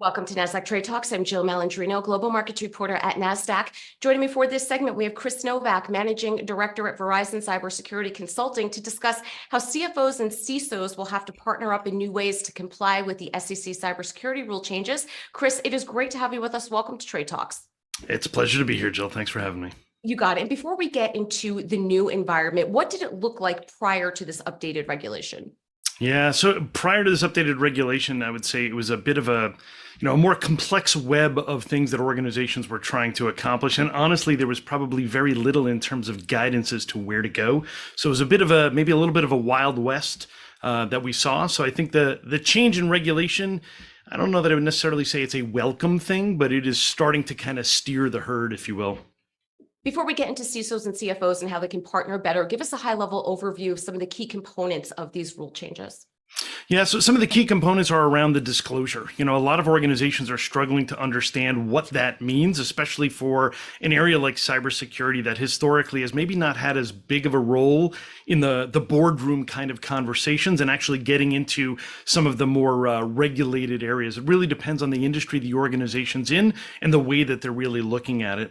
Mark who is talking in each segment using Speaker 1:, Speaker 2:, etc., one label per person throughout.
Speaker 1: Welcome to Nasdaq TradeTalks. I'm Jill Malandrino, Global Markets Reporter at Nasdaq. Joining me for this segment, we have Chris Novak, Managing Director at Verizon Cyber Security Consulting, to discuss how CFOs and CISOs will have to partner up in new ways to comply with the SEC cybersecurity rule changes. Chris, it is great to have you with us. Welcome to Trade Talks.
Speaker 2: It's a pleasure to be here, Jill. Thanks for having me.
Speaker 1: You got it. And before we get into the new environment, what did it look like prior to this updated regulation?
Speaker 2: Yeah, so prior to this updated regulation, I would say it was a bit of a more complex web of things that organizations were trying to accomplish. And honestly, there was probably very little in terms of guidance as to where to go. So it was maybe a little bit of a Wild West that we saw. So I think the change in regulation, I don't know that I would necessarily say it's a welcome thing, but it is starting to kind of steer the herd, if you will.
Speaker 1: Before we get into CISOs and CFOs and how they can partner better, give us a high-level overview of some of the key components of these rule changes.
Speaker 2: Yeah, so some of the key components are around the disclosure. A lot of organizations are struggling to understand what that means, especially for an area like cybersecurity that historically has maybe not had as big of a role in the boardroom kind of conversations and actually getting into some of the more regulated areas. It really depends on the industry the organization's in and the way that they're really looking at it.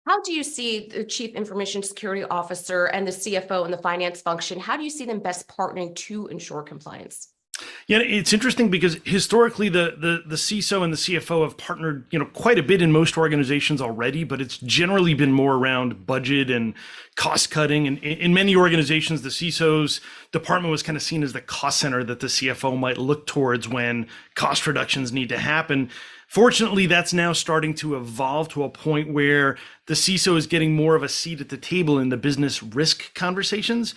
Speaker 1: How do you see the Chief Information Security Officer and the CFO and the finance function? How do you see them best partnering to ensure compliance?
Speaker 2: Yeah, it's interesting because historically the CISO and the CFO have partnered, quite a bit in most organizations already, but it's generally been more around budget and cost cutting. And in many organizations, the CISO's department was kind of seen as the cost center that the CFO might look towards when cost reductions need to happen. Fortunately, that's now starting to evolve to a point where the CISO is getting more of a seat at the table in the business risk conversations.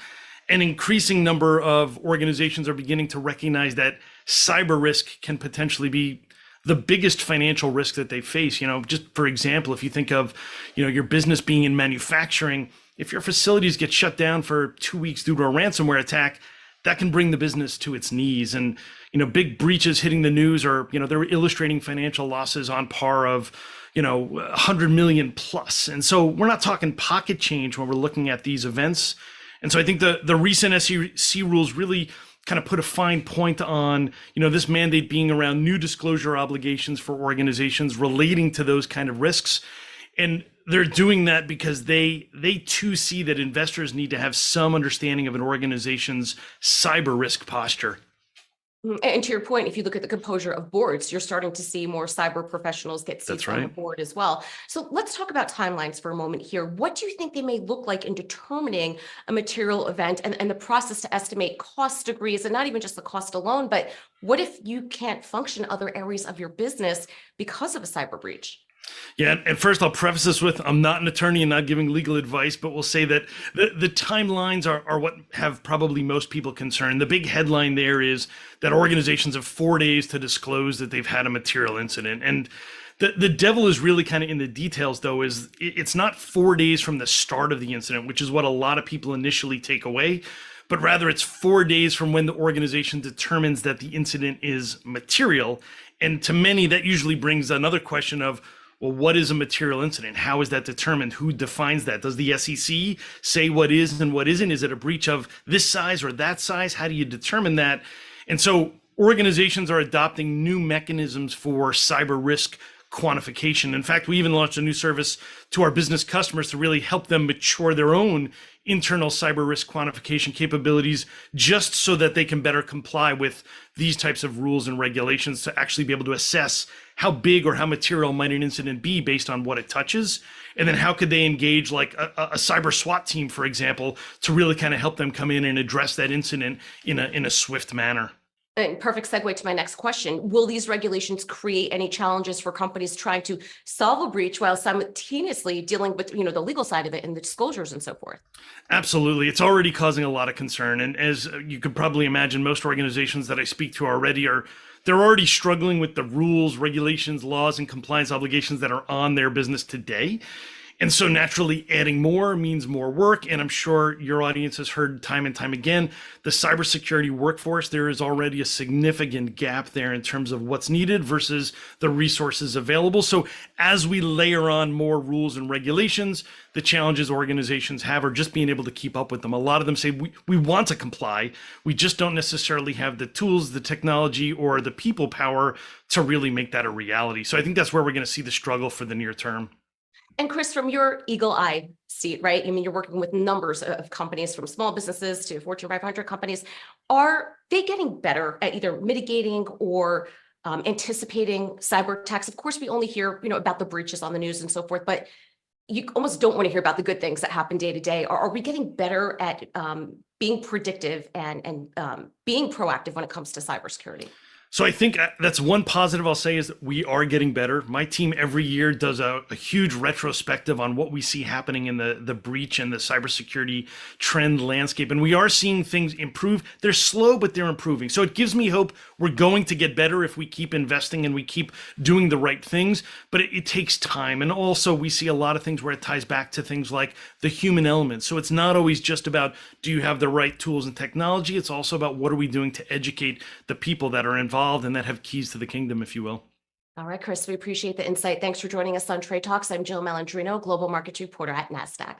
Speaker 2: An increasing number of organizations are beginning to recognize that cyber risk can potentially be the biggest financial risk that they face. Just for example, if you think of, your business being in manufacturing, if your facilities get shut down for 2 weeks due to a ransomware attack, that can bring the business to its knees. And, big breaches hitting the news or, they're illustrating financial losses on par of, 100 million plus. And so we're not talking pocket change when we're looking at these events. And so I think the recent SEC rules really kind of put a fine point on, this mandate being around new disclosure obligations for organizations relating to those kind of risks. And they're doing that because they too see that investors need to have some understanding of an organization's cyber risk posture.
Speaker 1: And to your point, if you look at the composure of boards, you're starting to see more cyber professionals get seats on the board as well. So let's talk about timelines for a moment here. What do you think they may look like in determining a material event and the process to estimate cost degrees, and not even just the cost alone, but what if you can't function in other areas of your business because of a cyber breach?
Speaker 2: Yeah, and first I'll preface this with, I'm not an attorney and not giving legal advice, but we'll say that the timelines are what have probably most people concerned. The big headline there is that organizations have 4 days to disclose that they've had a material incident. And the devil is really kind of in the details, though, is it's not 4 days from the start of the incident, which is what a lot of people initially take away, but rather it's 4 days from when the organization determines that the incident is material. And to many, that usually brings another question of, well, what is a material incident? How is that determined? Who defines that? Does the SEC say what is and what isn't? Is it a breach of this size or that size? How do you determine that? And so organizations are adopting new mechanisms for cyber risk quantification. In fact, we even launched a new service to our business customers to really help them mature their own internal cyber risk quantification capabilities, just so that they can better comply with these types of rules and regulations to actually be able to assess how big or how material might an incident be based on what it touches. And then how could they engage like a cyber SWAT team, for example, to really kind of help them come in and address that incident in a swift manner.
Speaker 1: And perfect segue to my next question. Will these regulations create any challenges for companies trying to solve a breach while simultaneously dealing with, the legal side of it and the disclosures and so forth?
Speaker 2: Absolutely. It's already causing a lot of concern. And as you could probably imagine, most organizations that I speak to already they're already struggling with the rules, regulations, laws, and compliance obligations that are on their business today. And so naturally adding more means more work. And I'm sure your audience has heard time and time again, the cybersecurity workforce, there is already a significant gap there in terms of what's needed versus the resources available. So as we layer on more rules and regulations, the challenges organizations have are just being able to keep up with them. A lot of them say, we want to comply. We just don't necessarily have the tools, the technology, or the people power to really make that a reality. So I think that's where we're going to see the struggle for the near term.
Speaker 1: And Chris, from your eagle eye seat, right? I mean, you're working with numbers of companies from small businesses to Fortune 500 companies. Are they getting better at either mitigating or anticipating cyber attacks? Of course, we only hear, about the breaches on the news and so forth, but you almost don't want to hear about the good things that happen day to day. Are we getting better at being predictive and being proactive when it comes to cybersecurity?
Speaker 2: So I think that's one positive I'll say is that we are getting better. My team every year does a huge retrospective on what we see happening in the breach and the cybersecurity trend landscape. And we are seeing things improve. They're slow, but they're improving. So it gives me hope we're going to get better if we keep investing and we keep doing the right things. But it takes time. And also we see a lot of things where it ties back to things like the human element. So it's not always just about, do you have the right tools and technology? It's also about what are we doing to educate the people that are involved and that have keys to the kingdom, if you will.
Speaker 1: All right, Chris, we appreciate the insight. Thanks for joining us on Trade Talks. I'm Jill Malandrino, Global Markets Reporter at Nasdaq.